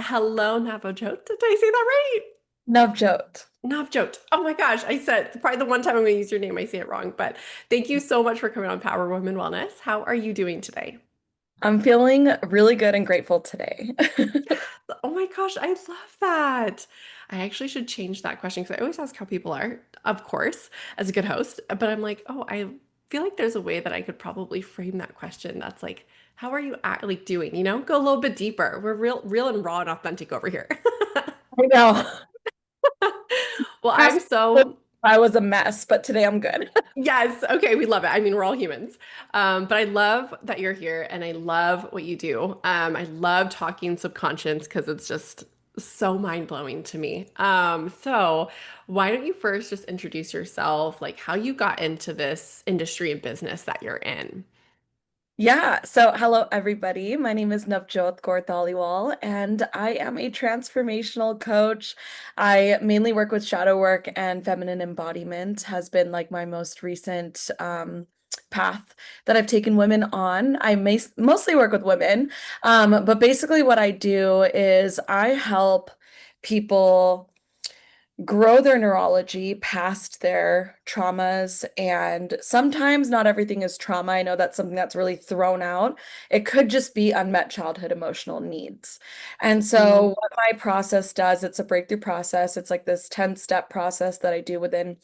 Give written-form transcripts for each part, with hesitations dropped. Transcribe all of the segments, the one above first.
Hello, Navjot. Did I say that right? Navjot. Navjot. Oh my gosh, I said probably the one time I'm going to use your name, I say it wrong. But thank you so much for coming on Power Women Wellness. How are you doing today? I'm feeling really good and grateful today. Oh my gosh, I love that. I actually should change that question because I always ask how people are, of course, as a good host. But I'm like, oh, I feel like there's a way that I could probably frame that question. That's like, how are you like doing? Go a little bit deeper. We're real and raw and authentic over here. I know. Well, I'm Past so I was a mess, but today I'm good. yes. Okay, we love it. I mean, we're all humans. But I love that you're here and I love what you do. I love talking subconscious because it's just so mind-blowing to me. So why don't you first just introduce yourself, like how you got into this industry and business that you're in? Yeah, so hello everybody. My name is Navjot Dhaliwal, and I am a transformational coach. I mainly work with shadow work, and feminine embodiment has been like my most recent path that I've taken women on. I mostly work with women, but basically what I do is I help people grow their neurology past their traumas. And sometimes not everything is trauma. I know that's something that's really thrown out. It could just be unmet childhood emotional needs. And Mm. so, what my process does, it's a breakthrough process. It's like this 10-step process that I do within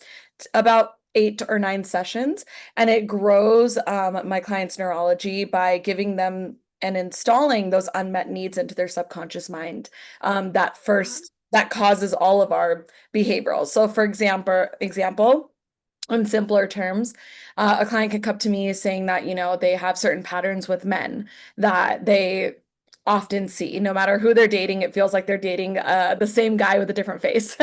about 8 or 9 sessions. And it grows my clients' neurology by giving them and installing those unmet needs into their subconscious mind. That first that causes all of our behavioral. So for example, in simpler terms, a client could come to me saying that, they have certain patterns with men that they often see. No matter who they're dating, it feels like they're dating the same guy with a different face.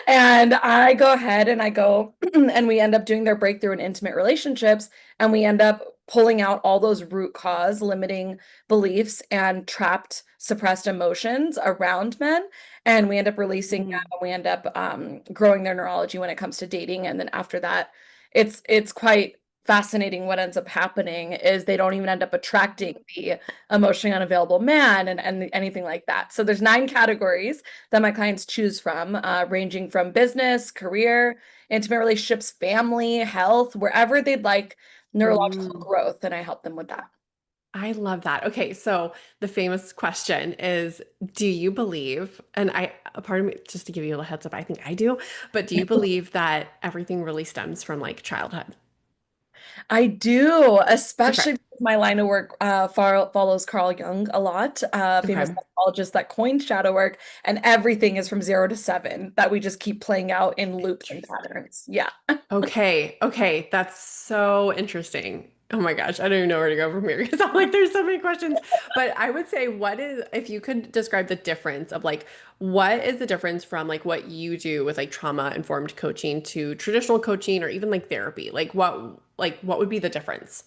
And I go ahead and I go, and we end up doing their breakthrough in intimate relationships, and we end up pulling out all those root cause limiting beliefs and trapped suppressed emotions around men, and we end up releasing them, Mm. and we end up growing their neurology when it comes to dating. And then after that, it's quite fascinating. What ends up happening is they don't even end up attracting the emotionally unavailable man and anything like that. So there's 9 categories that my clients choose from, ranging from business, career, intimate relationships, family, health, wherever they'd like neurological Mm. growth, and I help them with that. I love that. Okay, so the famous question is, do you believe, and a part of me, just to give you a heads up, I think I do, but do you believe that everything really stems from like childhood? I do, Okay. especially because my line of work follows Carl Jung a lot, famous Okay. psychologist that coined shadow work, and everything is from 0 to 7 that we just keep playing out in loops and patterns. Yeah. Okay. Okay. That's so interesting. Oh my gosh, I don't even know where to go from here because I'm like, there's so many questions. But I would say, what is, if you could describe the difference of like, what is the difference from like what you do with like trauma-informed coaching to traditional coaching or even like therapy? Like what would be the difference?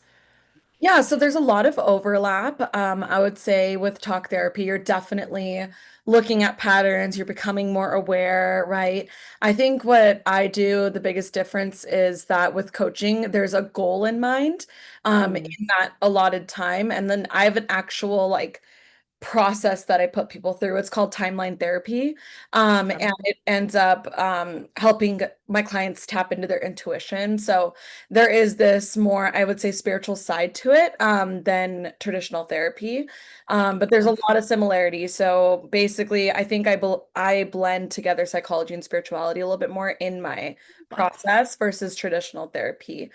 Yeah, so there's a lot of overlap. I would say with talk therapy, you're definitely looking at patterns, you're becoming more aware, right? I think what I do, the biggest difference is that with coaching, there's a goal in mind, Mm. in that allotted time. And then I have an actual like process that I put people through. It's called timeline therapy. Okay. And it ends up helping my clients tap into their intuition. So there is this more, I would say, spiritual side to it than traditional therapy. But there's a Love lot of similarities. So basically, I think I blend together psychology and spirituality a little bit more in my love. process versus traditional therapy,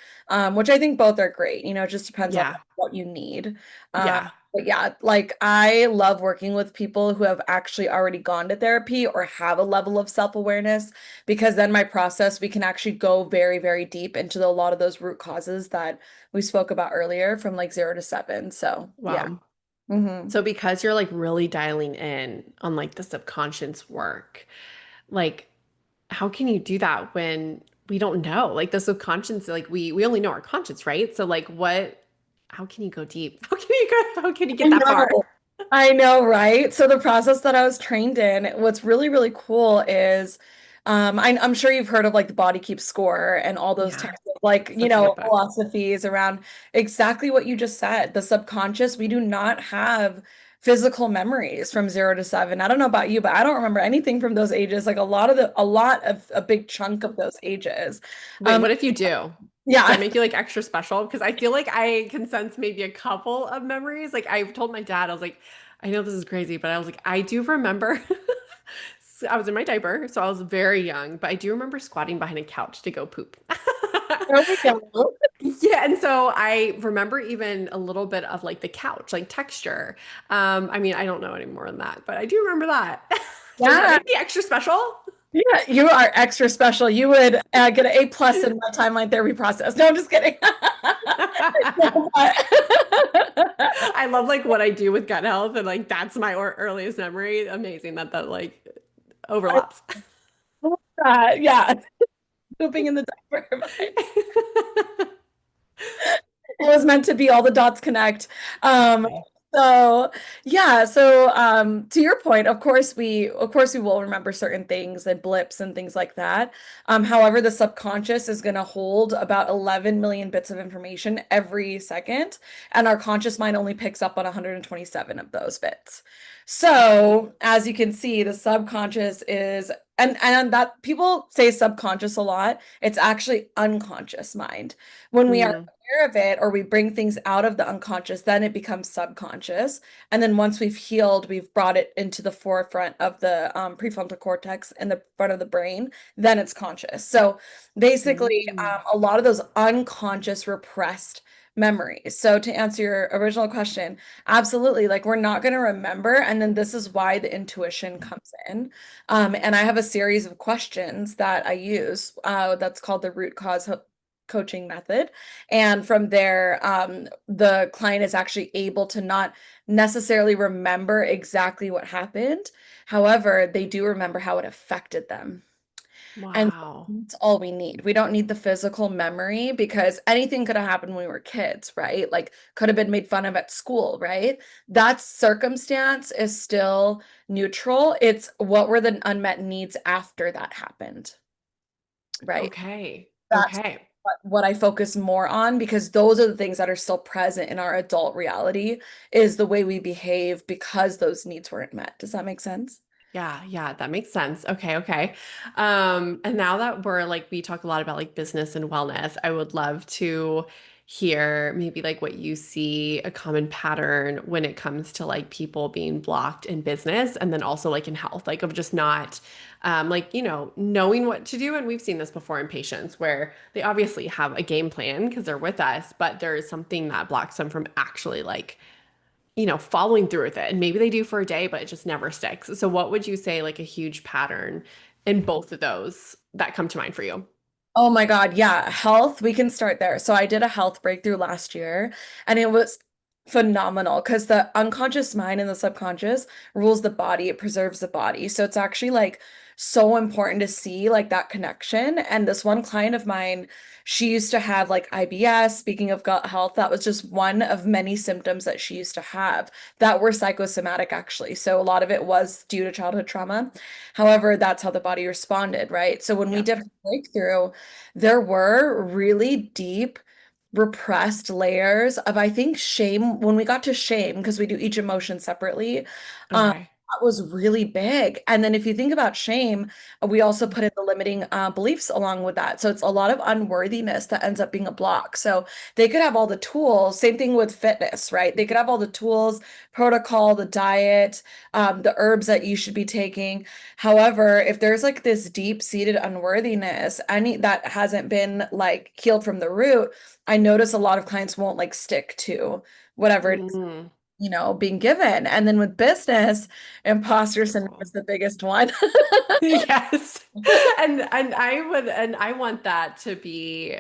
which I think both are great. It just depends on Yeah. what you need. Um, Yeah. but yeah, like I love working with people who have actually already gone to therapy or have a level of self-awareness, because then my process, we can actually go very, very deep into a lot of those root causes that we spoke about earlier from like 0 to 7. So yeah. Wow. Hmm. So because you're like really dialing in on like the subconscious work, like how can you do that when we don't know? Like the subconscious, like we only know our conscious, right? So like what how can you go deep? How can you I get that far? know. I know, right? So the process that I was trained in, what's really, really cool is I'm sure you've heard of like the body keeps score and all those Yeah, types of like, such a good book. philosophies around exactly what you just said. The subconscious, we do not have physical memories from 0 to 7. I don't know about you, but I don't remember anything from those ages. Like a lot of a big chunk of those ages. Wait, Um, what if you do? Does that yeah. make you like extra special? Because I feel like I can sense maybe a couple of memories. Like I told my dad, I was like, I know this is crazy, but I was like, I do remember I was in my diaper, so I was very young, but I do remember squatting behind a couch to go poop. There we go. Yeah, and so I remember even a little bit of like the couch, like texture. I mean, I don't know any more than that, but I do remember that. So does that Yeah. make me extra special? Yeah, you are extra special. You would get an A+ in my timeline therapy process. No, I'm just kidding. I love like what I do with gut health and like that's my earliest memory. Amazing that that like I overlaps. love that. Yeah, pooping in the diaper. It was meant to be, all the dots connect. Um, Exactly. so yeah, so to your point, of course we will remember certain things and blips and things like that. However, the subconscious is going to hold about 11 million bits of information every second, and our conscious mind only picks up on 127 of those bits. So, as you can see, the subconscious is, and that people say subconscious a lot, it's actually unconscious mind. When we are Mm, aware of it or we bring things out of the unconscious, then it becomes subconscious. And then once we've healed, we've brought it into the forefront of the prefrontal cortex in the front of the brain, then it's conscious. So basically, mm. a lot of those unconscious repressed memories. So to answer your original question, absolutely, like we're not going to remember. And then this is why the intuition comes in. And I have a series of questions that I use that's called the root cause coaching method. And from there, the client is actually able to not necessarily remember exactly what happened. However, they do remember how it affected them. And Wow. that's all we need. We don't need the physical memory because anything could have happened when we were kids, right? Like could have been made fun of at school, right? That circumstance is still neutral. It's what were the unmet needs after that happened, right? Okay. That's Okay. what I focus more on because those are the things that are still present in our adult reality is the way we behave because those needs weren't met. Does that make sense? Yeah, yeah, that makes sense. Okay, okay. And now that we're like we talk a lot about like business and wellness, I would love to hear maybe like what you see a common pattern when it comes to like people being blocked in business and then also like in health, like of just not like, knowing what to do. And we've seen this before in patients where they obviously have a game plan because they're with us, but there is something that blocks them from actually like following through with it. And maybe they do for a day, but it just never sticks. So what would you say like a huge pattern in both of those that come to mind for you? Oh my God, yeah. Health, we can start there. So I did a health breakthrough last year and it was phenomenal because the unconscious mind and the subconscious rules the body, it preserves the body. So it's actually like so important to see like that connection. And this one client of mine, she used to have like IBS. Speaking of gut health, that was just one of many symptoms that she used to have that were psychosomatic actually. So a lot of it was due to childhood trauma. However, that's how the body responded, right? So when we Yeah. did her breakthrough, there were really deep repressed layers of, I think, shame. When we got to shame, because we do each emotion separately, Okay. that was really big. And then if you think about shame, we also put in the limiting beliefs along with that. So it's a lot of unworthiness that ends up being a block. So they could have all the tools, same thing with fitness, right? They could have all the tools, protocol, the diet, the herbs that you should be taking. However, if there's like this deep-seated unworthiness, any that hasn't been like healed from the root, I notice a lot of clients won't like stick to whatever it is, Mm, being given. And then with business, imposter syndrome beautiful. is the biggest one. Yes. And I want that to be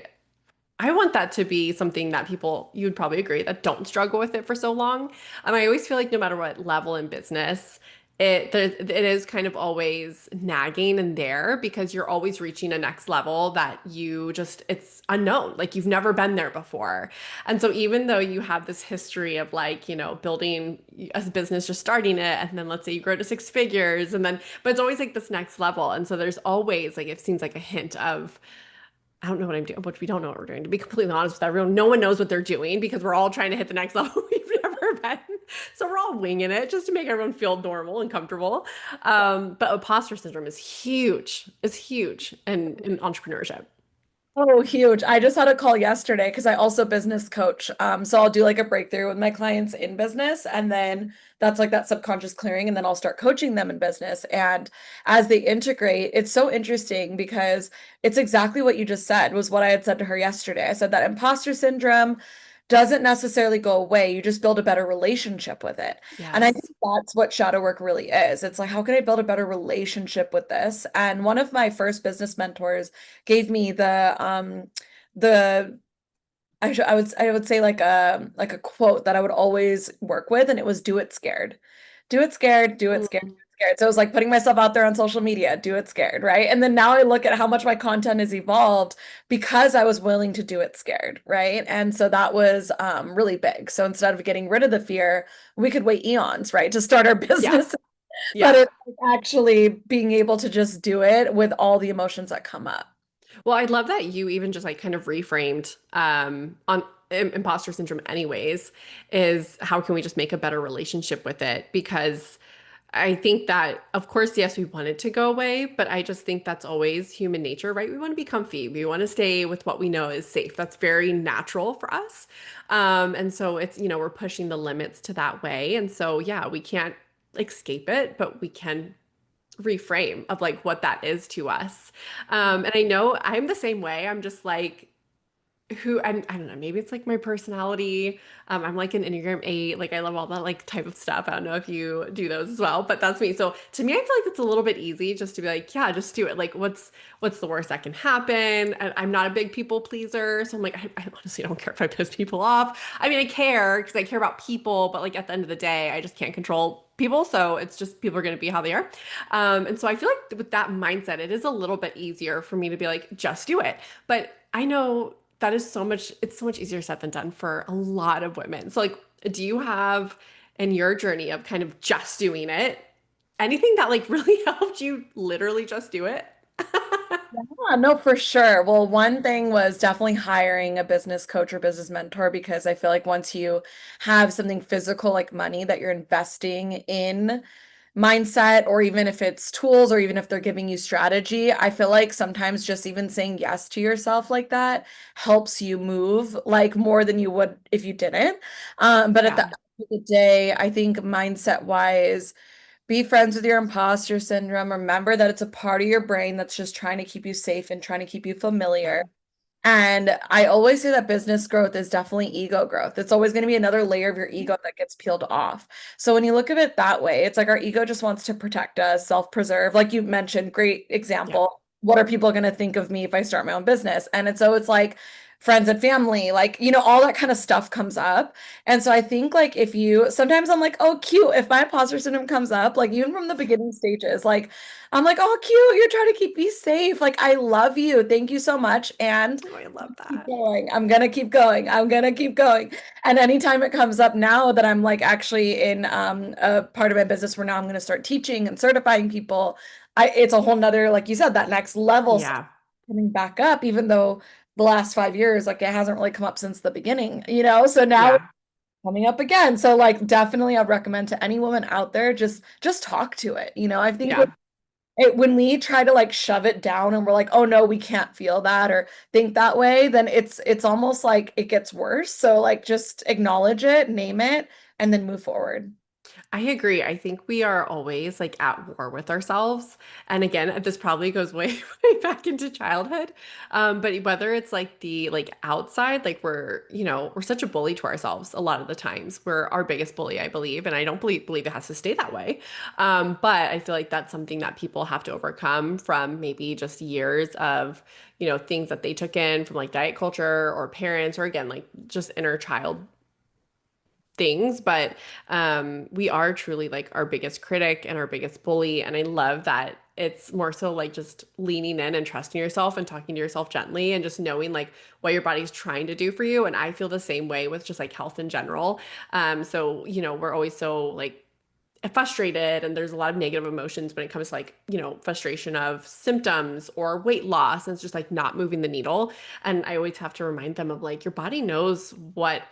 something that people, you would probably agree, that don't struggle with it for so long. And I always feel like no matter what level in business, it is kind of always nagging in there because you're always reaching a next level that it's unknown. Like you've never been there before. And so even though you have this history of like, building a business, just starting it, and then let's say you grow to six figures, and then, but it's always like this next level. And so there's always like, it seems like a hint of I don't know what I'm doing, which we don't know what we're doing. To be completely honest with everyone, no one knows what they're doing because we're all trying to hit the next level we've never been. So we're all winging it just to make everyone feel normal and comfortable. But imposter syndrome is huge. It's huge in entrepreneurship. Oh, huge. I just had a call yesterday because I also business coach. So I'll do like a breakthrough with my clients in business, and then that's like that subconscious clearing, and then I'll start coaching them in business. And as they integrate, it's so interesting because it's exactly what you just said, was what I had said to her yesterday. I said that imposter syndrome doesn't necessarily go away. You just build a better relationship with it. And I think Yes. that's what shadow work really is. It's like, how can I build a better relationship with this? And one of my first business mentors gave me the I would say like a quote that I would always work with, and it was do it scared. Do it scared, do it scared, do Mm, it scared. So it was like putting myself out there on social media, do it scared, right? And then now I look at how much my content has evolved because I was willing to do it scared, right? And so that was really big. So instead of getting rid of the fear, we could wait eons, right, to start our yeah. business. But Yeah. it's like actually being able to just do it with all the emotions that come up. Well, I love that you even just like kind of reframed on imposter syndrome anyways, is how can we just make a better relationship with it? Because I think that, of course, yes, we want it to go away, but I just think that's always human nature, right? We want to be comfy. We want to stay with what we know is safe. That's very natural for us. And so it's, we're pushing the limits to that way. And so, yeah, we can't escape it, but we can reframe of like what that is to us. And I know I'm the same way. I'm just like, I don't know, maybe it's like my personality. I'm like an Enneagram 8. Like I love all that like type of stuff. I don't know if you do those as well, but that's me. So to me, I feel like it's a little bit easy just to be like, yeah, just do it. Like what's the worst that can happen? And I'm not a big people pleaser. So I'm like, I honestly don't care if I piss people off. I mean, I care because I care about people, but like at the end of the day, I just can't control people. So it's just people are going to be how they are. And so I feel like with that mindset, it is a little bit easier for me to be like, just do it. But I know that is it's so much easier said than done for a lot of women. So like, do you have in your journey of kind of just doing it, anything that like really helped you literally just do it? Yeah, no, for sure. Well, one thing was definitely hiring a business coach or business mentor because I feel like once you have something physical like money that you're investing in mindset, or even if it's tools, or even if they're giving you strategy, I feel like sometimes just even saying yes to yourself like that helps you move like more than you would if you didn't. But at the Yeah. end of the day, I think mindset wise, be friends with your imposter syndrome. Remember that it's a part of your brain that's just trying to keep you safe and trying to keep you Yeah. familiar. And I always say that business growth is definitely ego growth. It's always going to be another layer of your ego that gets peeled off. So when you look at it that way, it's like our ego just wants to protect us, self-preserve. Like you mentioned, great Yeah. example. What are people going to think of me if I start my own business? And it's like friends and family, like, all that kind of stuff comes up. And so I think like if you sometimes I'm like, oh, cute. If my imposter syndrome comes up, like even from the beginning stages, like I'm like, oh, cute. You're trying to keep me safe. Like, I love you. Thank you so much. And Oh, I love keep that. going. I'm gonna keep going. I'm gonna keep going. And anytime it comes up now that I'm like actually in a part of my business where now I'm gonna start teaching and certifying people, it's a whole nother, like you said, that next level stuff Yeah. coming back up, even though the last 5 years, like it hasn't really come up since the beginning. So now it's Yeah. coming up again. So like definitely I'd recommend to any woman out there, just talk to it. I think Yeah. when we try to like shove it down and we're like, oh no, we can't feel that or think that way, then it's almost like it gets worse. So like just acknowledge it, name it, and then move forward. I agree. I think we are always like at war with ourselves. And again, this probably goes way, way back into childhood. But whether it's like the like outside, like we're such a bully to ourselves a lot of the times. We're our biggest bully, I believe. And I don't believe it has to stay that way. But I feel like that's something that people have to overcome from maybe just years of, things that they took in from like diet culture or parents, or again, like just inner child things, but we are truly like our biggest critic and our biggest bully. And I love that it's more so like just leaning in and trusting yourself and talking to yourself gently and just knowing like what your body's trying to do for you. And I feel the same way with just like health in general. So we're always so like frustrated, and there's a lot of negative emotions when it comes to like, frustration of symptoms or weight loss, and it's just like not moving the needle. And I always have to remind them of like your body knows what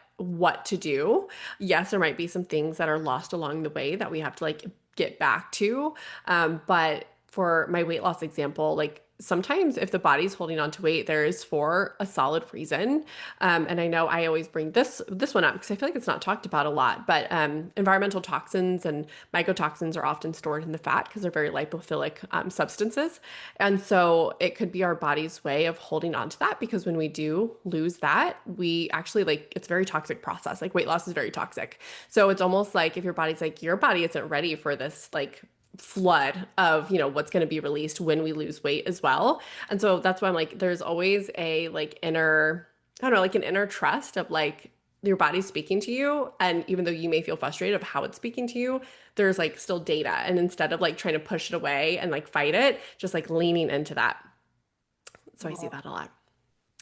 to do. Yes, there might be some things that are lost along the way that we have to like get back to. But for my weight loss example, like sometimes if the body's holding on to weight, there is for a solid reason. And I know I always bring this one up because I feel like it's not talked about a lot, but environmental toxins and mycotoxins are often stored in the fat because they're very lipophilic substances. And so it could be our body's way of holding on to that because when we do lose that, we actually like it's a very toxic process. Like weight loss is very toxic. So it's almost like if your body's like, your body isn't ready for this like flood of what's going to be released when we lose weight as well. And so that's why I'm like there's always a like inner, I don't know, like an inner trust of like your body's speaking to you, and even though you may feel frustrated of how it's speaking to you, there's like still data, and instead of like trying to push it away and like fight it, just like leaning into that. So I see that a lot.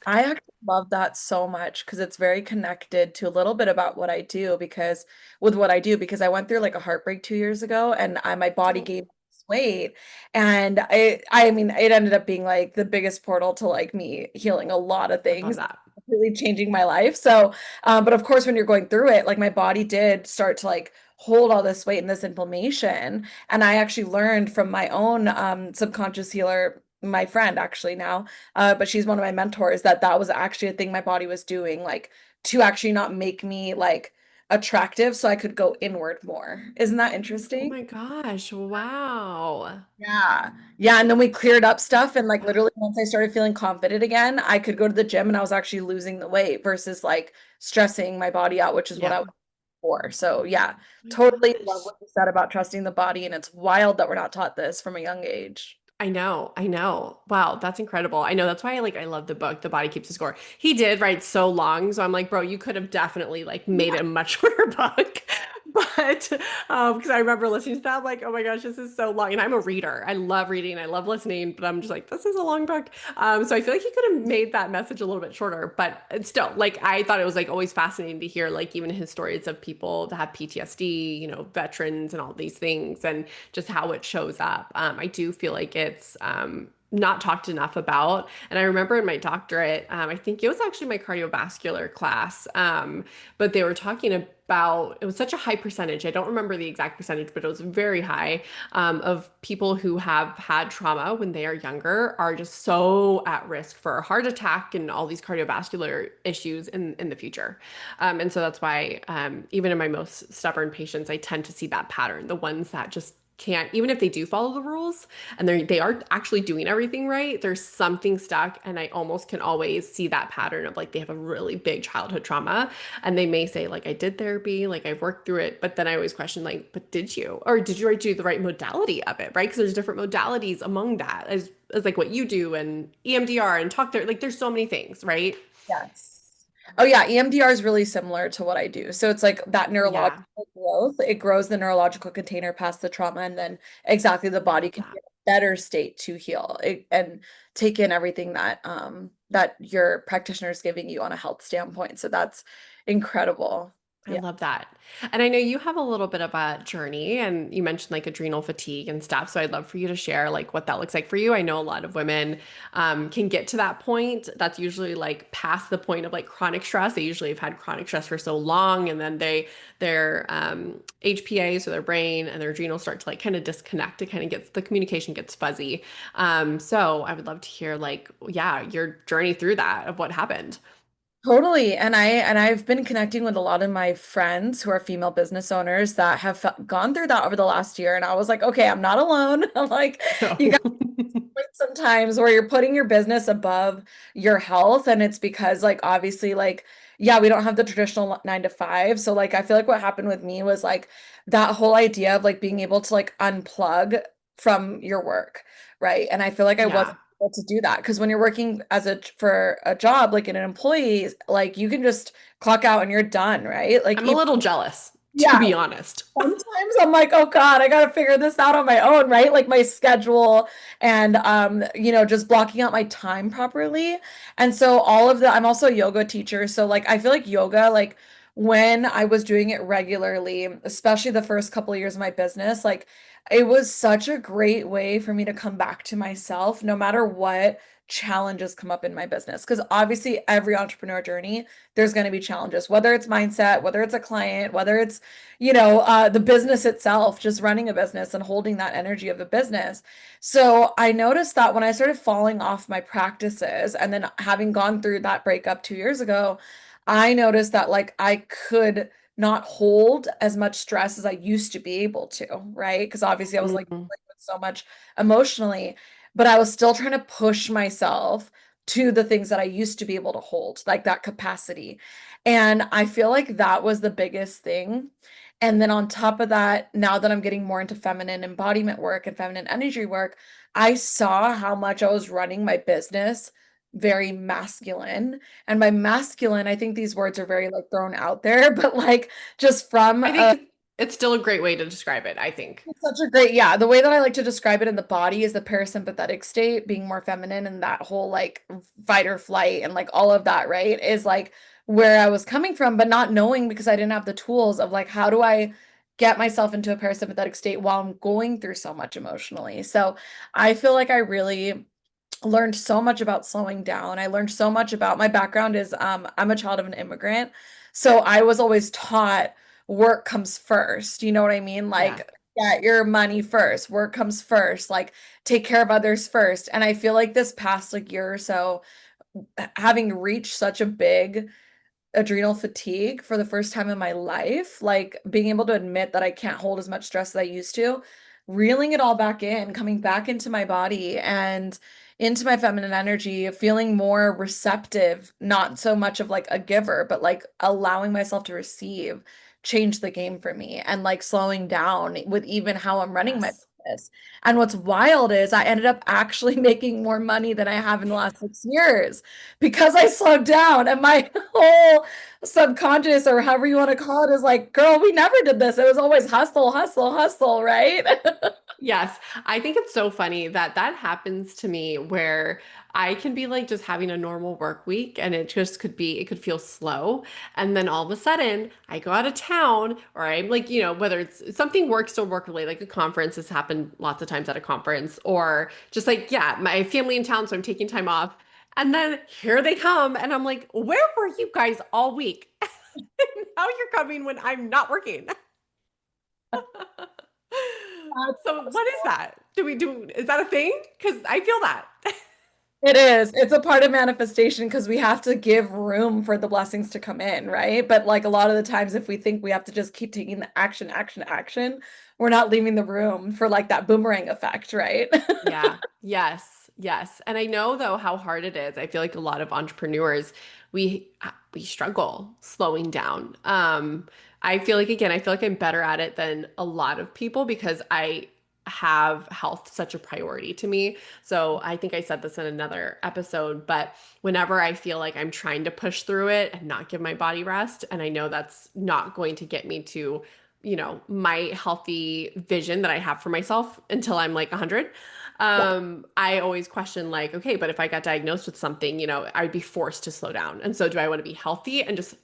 I actually love that so much because it's very connected to a little bit about what I do because with what I do because I went through like a heartbreak 2 years ago and my body Oh, gained this weight and I mean it ended up being like the biggest portal to like me healing a lot of I love things, that. really changing my life. So but of course when you're going through it, like my body did start to like hold all this weight and this inflammation. And I actually learned from my own subconscious healer, my friend actually now, but she's one of my mentors, that that was actually a thing my body was doing, like to actually not make me like attractive so I could go inward more. Isn't that Oh interesting? my gosh, wow. Yeah. Yeah. And then we cleared up stuff. And like literally, once I started feeling confident again, I could go to the gym and I was actually losing the weight versus like stressing my body out, which is what I Yep. was for. So, yeah, Oh my totally love gosh. what you said about trusting the body. And it's wild that we're not taught this from a young age. I know, I know. Wow, that's incredible. I know that's why I love the book, The Body Keeps the Score. He did write so long, so I'm like, bro, you could have definitely like made it a much shorter book. But because I remember listening to that, I'm like, oh my gosh, this is so long. And I'm a reader. I love reading, I love listening, but I'm just like, this is a long book. So I feel like he could have made that message a little bit shorter, but it's still like I thought it was like always fascinating to hear like even his stories of people that have PTSD, veterans and all these things and just how it shows up. I do feel like it's not talked enough about. And I remember in my doctorate, I think it was actually my cardiovascular class, but they were talking about it was such a high percentage. I don't remember the exact percentage, but it was very high of people who have had trauma when they are younger are just so at risk for a heart attack and all these cardiovascular issues in the future. And so that's why even in my most stubborn patients, I tend to see that pattern. The ones that just can't, even if they do follow the rules and they are actually doing everything right, there's something stuck. And I almost can always see that pattern of like they have a really big childhood trauma and they may say like I did therapy, like I've worked through it, but then I always question like, but did you? Or did you do the right modality of it, right? Because there's different modalities among that as like what you do and EMDR and talk there, like there's so many things, right? Yes. Oh yeah, EMDR is really similar to what I do. So it's like that Yeah, neurological growth. It grows the neurological container past the trauma, and then exactly the I body love can be that. in a better state to heal and take in everything that that your practitioner is giving you on a health standpoint. So that's incredible. I Yeah. love that. And I know you have a little bit of a journey and you mentioned like adrenal fatigue and stuff. So I'd love for you to share like what that looks like for you. I know a lot of women can get to that point. That's usually like past the point of like chronic stress. They usually have had chronic stress for so long and then their HPA, so their brain and their adrenals start to like kind of disconnect. It kind of gets the communication gets fuzzy. So I would love to hear like, yeah, your journey through that of what happened. Totally. And I've been connecting with a lot of my friends who are female business owners that have gone through that over the last year. And I was like, okay, I'm not alone. I'm like, you No. got sometimes where you're putting your business above your health. And it's because like obviously like, yeah, we don't have the traditional 9 to 5. So like I feel like what happened with me was like that whole idea of like being able to like unplug from your work, right? And I feel like I wasn't Yeah. able to do that because when you're working as a for a job like in an employee, like you can just clock out and you're done, right? Like I'm a even little jealous, to yeah, be honest. sometimes I'm like, oh God, I gotta figure this out on my own, right? Like my schedule and just blocking out my time properly. And so all of the I'm also a yoga teacher. So like I feel like yoga, like when I was doing it regularly, especially the first couple of years of my business, like it was such a great way for me to come back to myself no matter what challenges come up in my business. Because obviously, every entrepreneur journey, there's going to be challenges, whether it's mindset, whether it's a client, whether it's, the business itself, just running a business and holding that energy of a business. So I noticed that when I started falling off my practices and then having gone through that breakup 2 years ago, I noticed that like I could not hold as much stress as I used to be able to, right? Because obviously I was like Mhm. dealing with so much emotionally, but I was still trying to push myself to the things that I used to be able to hold, like that capacity. And I feel like that was the biggest thing. And then on top of that, now that I'm getting more into feminine embodiment work and feminine energy work, I saw how much I was running my business very masculine. And by masculine, I think these words are very like thrown out there, but like just from I think it's still a great way to describe it, I think. it's such a great, yeah. The way that I like to describe it in the body is the parasympathetic state, being more feminine, and that whole like fight or flight and like all of that, right? Is like where I was coming from, but not knowing because I didn't have the tools of like, how do I get myself into a parasympathetic state while I'm going through so much emotionally? So I feel like I really learned so much about slowing down. I learned so much about my background is I'm a child of an immigrant. So I was always taught work comes first. You know what I mean? Yes. Like get your money first, work comes first, like take care of others first. And I feel like this past like year or so, having reached such a big adrenal fatigue for the first time in my life, like being able to admit that I can't hold as much stress as I used to, reeling it all back in, coming back into my body and into my feminine energy, feeling more receptive, not so much of like a giver, but like allowing myself to receive, change the game for me and like slowing down with even how I'm running my Yes. business. And what's wild is I ended up actually making more money than I have in the last 6 years because I slowed down and my whole subconscious or however you want to call it is like, girl, we never did this. It was always hustle, hustle, hustle, right? Yes, I think it's so funny that that happens to me where I can be like just having a normal work week and it just could be, it could feel slow. And then all of a sudden I go out of town or I'm like, whether it's something work, still work related, like a conference has happened lots of times at a conference or just like, yeah, my family in town, so I'm taking time off. And then here they come and I'm like, where were you guys all week? Now you're coming when I'm not working. So what is that? Is that a thing? Because I feel that. It is. It's a part of manifestation because we have to give room for the blessings to come in, right? But like a lot of the times, if we think we have to just keep taking the action, action, action, we're not leaving the room for like that boomerang effect, right? Yeah. Yes. Yes. And I know though how hard it is. I feel like a lot of entrepreneurs, we struggle slowing down. I feel like again, I feel like I'm better at it than a lot of people because I have health such a priority to me. So I think I said this in another episode, but whenever I feel like I'm trying to push through it and not give my body rest, and I know that's not going to get me to my healthy vision that I have for myself until I'm like 100. Yeah. I always question like, okay, but if I got diagnosed with something, I'd be forced to slow down. And so do I want to be healthy and just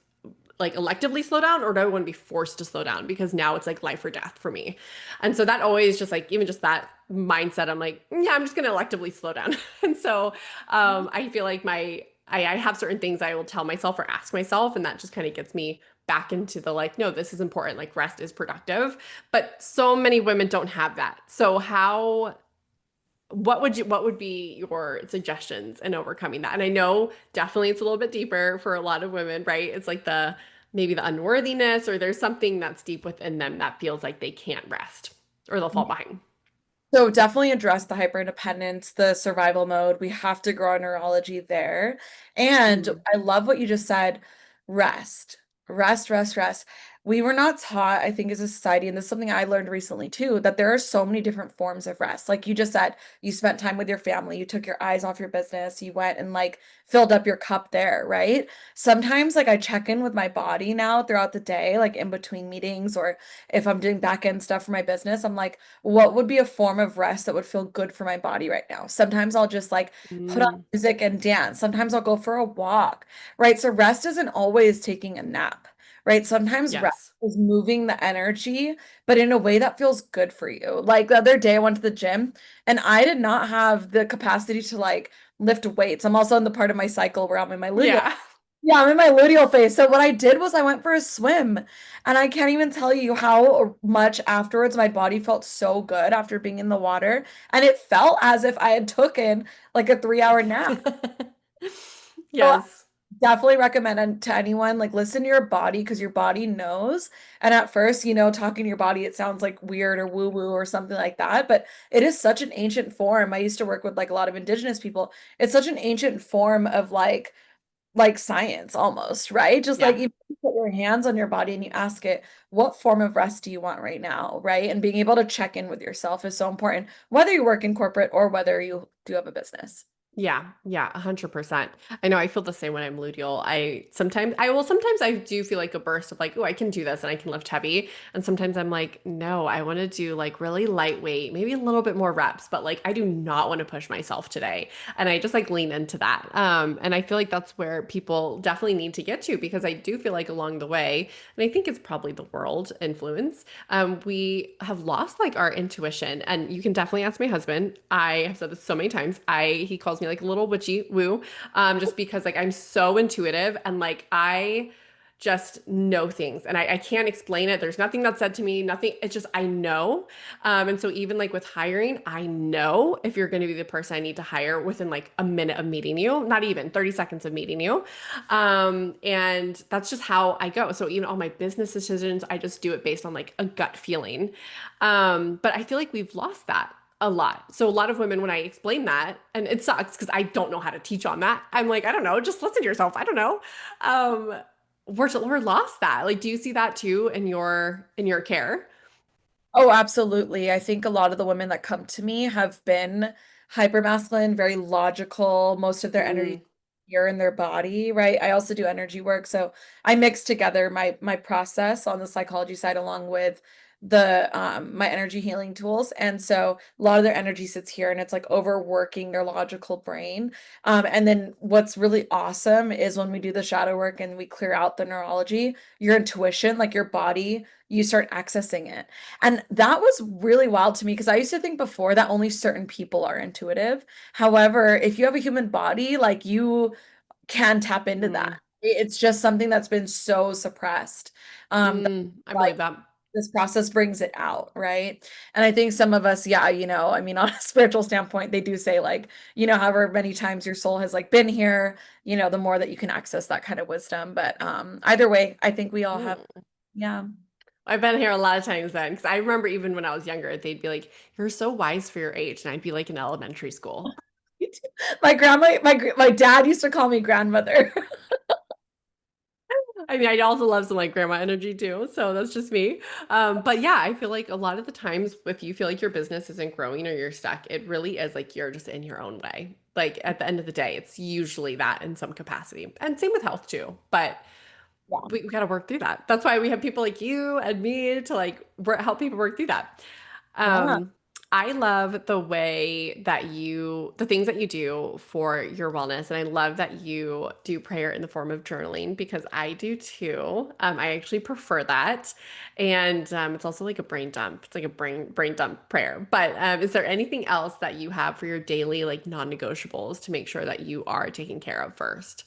like electively slow down or do I want to be forced to slow down because now it's like life or death for me. And so that always just like even just that mindset I'm like, yeah, I'm just going to electively slow down. And so I feel like I have certain things I will tell myself or ask myself and that just kind of gets me back into the like, no, this is important, like rest is productive. But so many women don't have that. So what would be your suggestions in overcoming that? And I know definitely it's a little bit deeper for a lot of women, right? It's like the maybe the unworthiness or there's something that's deep within them that feels like they can't rest or they'll fall behind. So definitely address the hyper-independence, the survival mode. We have to grow our neurology there. And Mm. I love what you just said, rest. Rest, rest, rest. We were not taught, I think, as a society, and this is something I learned recently too, that there are so many different forms of rest. Like you just said, you spent time with your family, you took your eyes off your business, you went and like filled up your cup there, right? Sometimes like I check in with my body now throughout the day, like in between meetings, or if I'm doing back end stuff for my business, I'm like, what would be a form of rest that would feel good for my body right now? Sometimes I'll just like put on Mm. music and dance. Sometimes I'll go for a walk, right? So rest isn't always taking a nap, right? Sometimes rest Yes. is moving the energy, but in a way that feels good for you. Like the other day, I went to the gym and I did not have the capacity to like lift weights. I'm also in the part of my cycle where I'm in my luteal. Yeah. Yeah, I'm in my luteal phase. So what I did was I went for a swim, and I can't even tell you how much afterwards my body felt so good after being in the water, and it felt as if I had taken like a 3 hour nap. So Yes. definitely recommend to anyone like listen to your body because your body knows. And at first, talking to your body, it sounds like weird or woo-woo or something like that, but it is such an ancient form. I used to work with like a lot of indigenous people. It's such an ancient form of like science almost, right? Just like Yeah. you put your hands on your body and you ask it, what form of rest do you want right now, right? And being able to check in with yourself is so important, whether you work in corporate or whether you do have a business. Yeah, yeah, 100%. I know I feel the same when I'm luteal. Sometimes I do feel like a burst of like, oh, I can do this and I can lift heavy. And sometimes I'm like, no, I want to do like really lightweight, maybe a little bit more reps, but like I do not want to push myself today. And I just like lean into that. And I feel like that's where people definitely need to get to because I do feel like along the way, and I think it's probably the world influence, we have lost like our intuition. And you can definitely ask my husband. I have said this so many times. He calls me like a little witchy woo, just because like I'm so intuitive and like I just know things and I can't explain it. There's nothing that's said to me, nothing. It's just I know. And so even like with hiring, I know if you're going to be the person I need to hire within like a minute of meeting you, not even 30 seconds of meeting you. And that's just how I go. So even all my business decisions, I just do it based on like a gut feeling. But I feel like we've lost that a lot. So a lot of women, when I explain that, and it sucks because I don't know how to teach on that. I'm like, I don't know, just listen to yourself. I don't know. Um, we're lost that. Like, do you see that too in your care? Oh, absolutely. I think a lot of the women that come to me have been hyper masculine, very logical, most of their energy Mm, here in their body, right? I also do energy work, so I mix together my process on the psychology side along with the my energy healing tools. And so a lot of their energy sits here and it's like overworking their logical brain. And then what's really awesome is when we do the shadow work and we clear out the neurology, your intuition, like your body, you start accessing it. And that was really wild to me because I used to think before that only certain people are intuitive. However, if you have a human body, like you can tap into that. mm, It's just something that's been so suppressed. That, I like believe that. this process brings it out, right? And I think some of us, yeah, I mean, on a spiritual standpoint, they do say like, however many times your soul has like been here, the more that you can access that kind of wisdom. But either way, I think we all have, Mm. yeah. I've been here a lot of times then, because I remember even when I was younger, they'd be like, "You're so wise for your age," and I'd be like in elementary school. My grandma, my dad used to call me grandmother. I mean, I also love some like grandma energy too, so that's just me. But yeah, I feel like a lot of the times, if you feel like your business isn't growing or you're stuck, it really is like you're just in your own way. Like at the end of the day, it's usually that in some capacity, and same with health too. But Yeah. we got to work through that. That's why we have people like you and me to like help people work through that. Yeah. Um, I love the things that you do for your wellness. And I love that you do prayer in the form of journaling because I do too. I actually prefer that. And it's also like a brain dump. It's like a brain dump prayer. But is there anything else that you have for your daily like non-negotiables to make sure that you are taken care of first?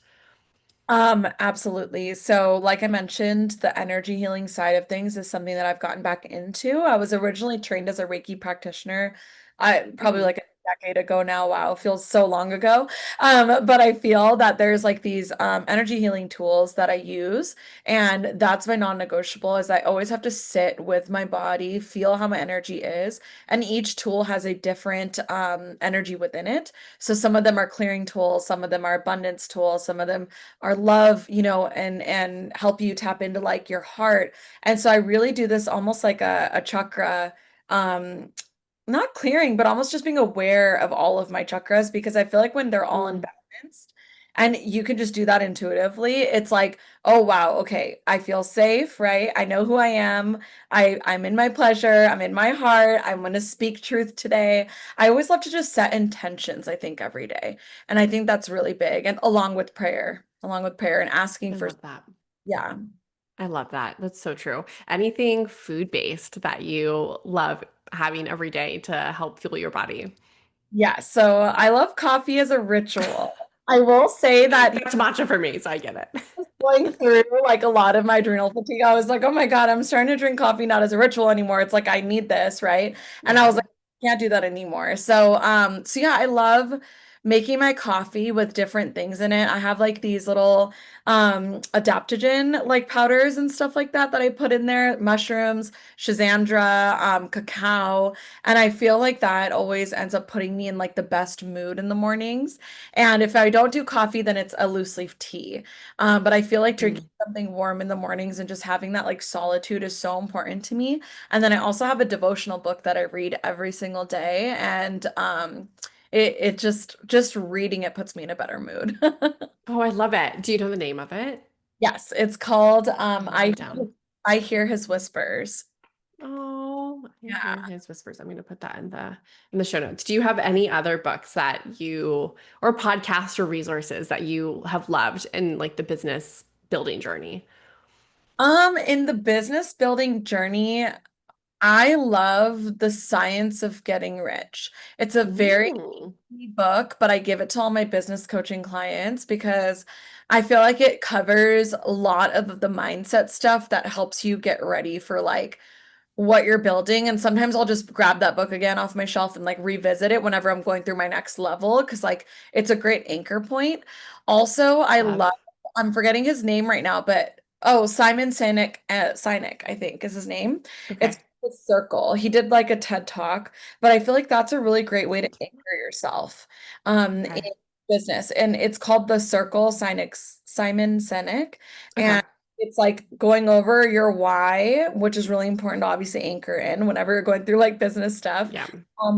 Absolutely. So, like I mentioned, the energy healing side of things is something that I've gotten back into. I was originally trained as a Reiki practitioner. I probably Mm, like a decade ago now. Wow, feels so long ago. But I feel that there's like these energy healing tools that I use, and that's my non-negotiable is I always have to sit with my body, feel how my energy is, and each tool has a different energy within it. So some of them are clearing tools, some of them are abundance tools, some of them our love, and help you tap into like your heart. And so I really do this almost like a chakra, um, not clearing, but almost just being aware of all of my chakras because I feel like when they're all mm. imbalanced and you can just do that intuitively, it's like, oh wow, okay, I feel safe, right? I know who I am. I'm in my pleasure, I'm in my heart, I'm gonna speak truth today. I always love to just set intentions, I think, every day. And I think that's really big. And along with prayer and asking I for, love that. yeah. I love that. That's so true. Anything food-based that you love having every day to help fuel your body? Yeah, so I love coffee as a ritual. I will say that That's matcha for me, so I get it. going through like a lot of my adrenal fatigue, I was like, oh my God, I'm starting to drink coffee not as a ritual anymore. It's like I need this, right? And I Yeah. was like, can't do that anymore. So yeah, I love making my coffee with different things in it. I have like these little adaptogen like powders and stuff like that I put in there, mushrooms, schizandra, cacao, and I feel like that always ends up putting me in like the best mood in the mornings. And if I don't do coffee, then it's a loose leaf tea. But I feel like drinking Mm. something warm in the mornings and just having that like solitude is so important to me. And then I also have a devotional book that I read every single day, and it just reading it puts me in a better mood. Oh, I love it. Do you know the name of it? Yes, it's called I'll write it down. I Hear His Whispers. Oh, I hear Yeah. his whispers. I'm going to put that in the show notes. Do you have any other books that you or podcasts or resources that you have loved in like the business building journey? In the business building journey, I love The Science of Getting Rich. It's a very Mm, easy book, but I give it to all my business coaching clients because I feel like it covers a lot of the mindset stuff that helps you get ready for like what you're building. And sometimes I'll just grab that book again off my shelf and like revisit it whenever I'm going through my next level because like it's a great anchor point. Also, I love, love. I'm forgetting his name right now, but oh, Simon Sinek, I think is his name. It's Okay. The Circle. He did like a TED Talk, but I feel like that's a really great way to anchor yourself in Okay. business. And it's called The Circle, Simon Sinek. Okay. And it's like going over your why, which is really important to obviously anchor in whenever you're going through like business stuff, Yeah.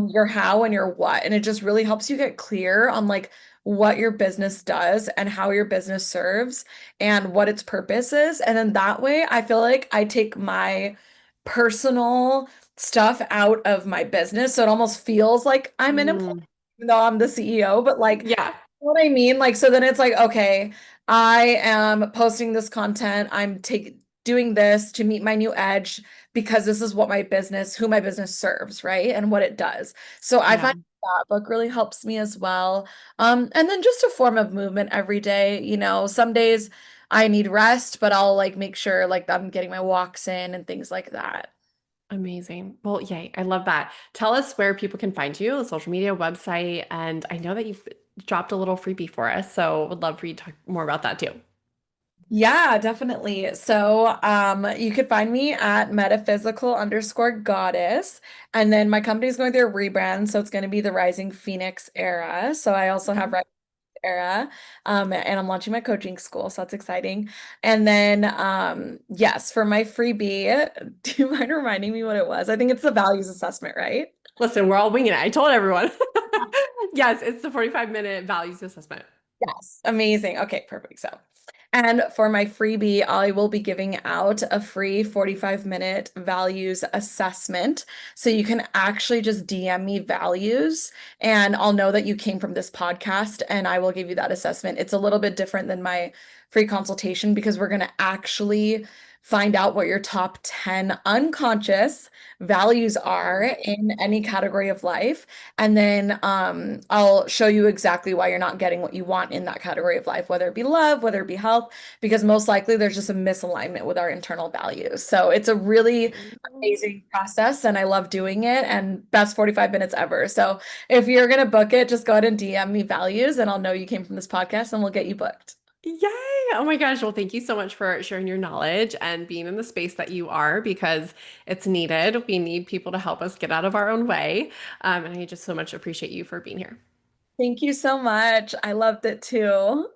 your how and your what. And it just really helps you get clear on like what your business does and how your business serves and what its purpose is. And then that way, I feel like I take my personal stuff out of my business. So it almost feels like I'm an employee, Mm, even though I'm the CEO, but like, yeah. what I mean? Like, so then it's like, okay, I am posting this content. I'm taking doing this to meet my new edge because this is what my business, who my business serves, right? And what it does. So I Yeah. find that book really helps me as well. And then just a form of movement every day. You know, some days I need rest, but I'll like make sure like I'm getting my walks in and things like that. Amazing. Well, yay. I love that. Tell us where people can find you, the social media, website, and I know that you've dropped a little freebie for us, so would love for you to talk more about that too. Yeah, definitely. So, you could find me at metaphysical_goddess. And then my company's going through a rebrand, so it's going to be the Rising Phoenix era. So I also have Okay. Rising era. And I'm launching my coaching school, so that's exciting. And then, yes, for my freebie, do you mind reminding me what it was? I think it's the values assessment, right? Listen, we're all winging it. I told everyone. Yes, it's the 45-minute values assessment. Yes, amazing. Okay, perfect. So, and for my freebie, I will be giving out a free 45-minute values assessment. So you can actually just DM me values and I'll know that you came from this podcast and I will give you that assessment. It's a little bit different than my free consultation because we're going to actually find out what your top 10 unconscious values are in any category of life. And then I'll show you exactly why you're not getting what you want in that category of life, whether it be love, whether it be health, because most likely there's just a misalignment with our internal values. So it's a really amazing process and I love doing it and best 45 minutes ever. So if you're going to book it, just go ahead and DM me values and I'll know you came from this podcast and we'll get you booked. Yay! Oh my gosh. Well, thank you so much for sharing your knowledge and being in the space that you are because it's needed. We need people to help us get out of our own way. And I just so much appreciate you for being here. Thank you so much. I loved it too.